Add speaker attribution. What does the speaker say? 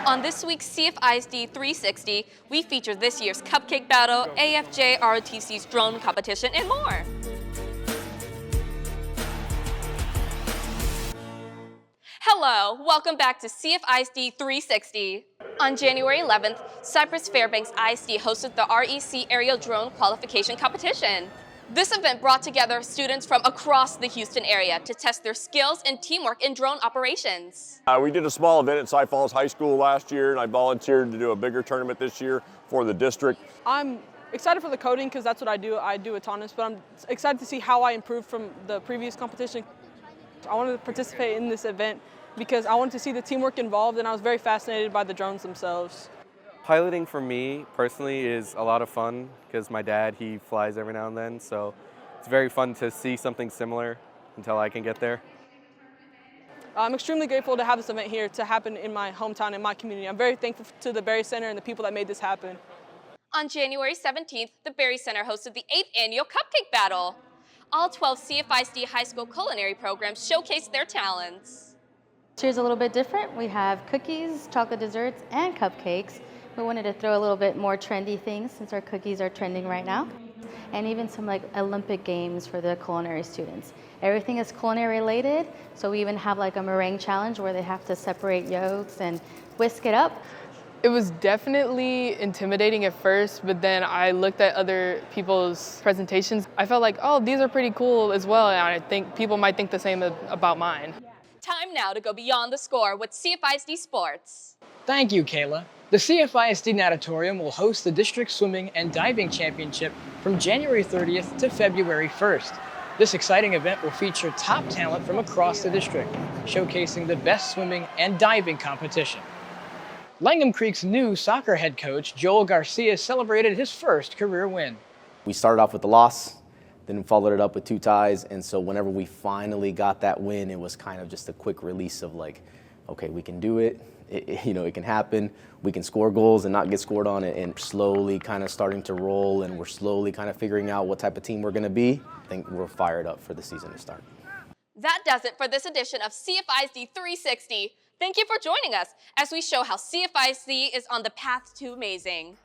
Speaker 1: On this week's CFISD 360, we feature this year's Cupcake Battle, AFJROTC's drone competition, and more. Hello, welcome back to CFISD 360. On January 11th, Cypress-Fairbanks ISD hosted the REC Aerial Drone Qualification Competition. This event brought together students from across the Houston area to test their skills and teamwork in drone operations.
Speaker 2: We did a small event at Cy Falls High School last year, and I volunteered to do a bigger tournament this year for the district.
Speaker 3: I'm excited for the coding because that's what I do. I do autonomous, but I'm excited to see how I improved from the previous competition. I wanted to participate in this event because I wanted to see the teamwork involved, and I was very fascinated by the drones themselves.
Speaker 4: Piloting for me personally is a lot of fun because my dad, he flies every now and then, so it's very fun to see something similar until I can get there.
Speaker 3: I'm extremely grateful to have this event here to happen in my hometown, in my community. I'm very thankful to the Berry Center and the people that made this happen.
Speaker 1: On January 17th, the Berry Center hosted the 8th annual Cupcake Battle. All 12 CFISD high school culinary programs showcased their talents.
Speaker 5: This year's a little bit different. We have cookies, chocolate desserts, and cupcakes. We wanted to throw a little bit more trendy things since our cookies are trending right now. And even some like Olympic games for the culinary students. Everything is culinary related, so we even have like a meringue challenge where they have to separate yolks and whisk it up.
Speaker 6: It was definitely intimidating at first, but then I looked at other people's presentations. I felt like, oh, these are pretty cool as well, and I think people might think the same about mine.
Speaker 1: Time now to go beyond the score with CFISD Sports.
Speaker 7: Thank you, Kayla. The CFISD Natatorium will host the District Swimming and Diving Championship from January 30th to February 1st. This exciting event will feature top talent from across the district, showcasing the best swimming and diving competition. Langham Creek's new soccer head coach, Joel Garcia, celebrated his first career win.
Speaker 8: We started off with the loss, then followed it up with 2 ties, and so whenever we finally got that win, it was kind of just a quick release of like, okay, we can do it. It can happen. We can score goals and not get scored on it, and slowly kind of starting to roll, and we're slowly kind of figuring out what type of team we're going to be. I think we're fired up for the season to start.
Speaker 1: That does it for this edition of CFISD 360. Thank you for joining us as we show how CFISD is on the path to amazing.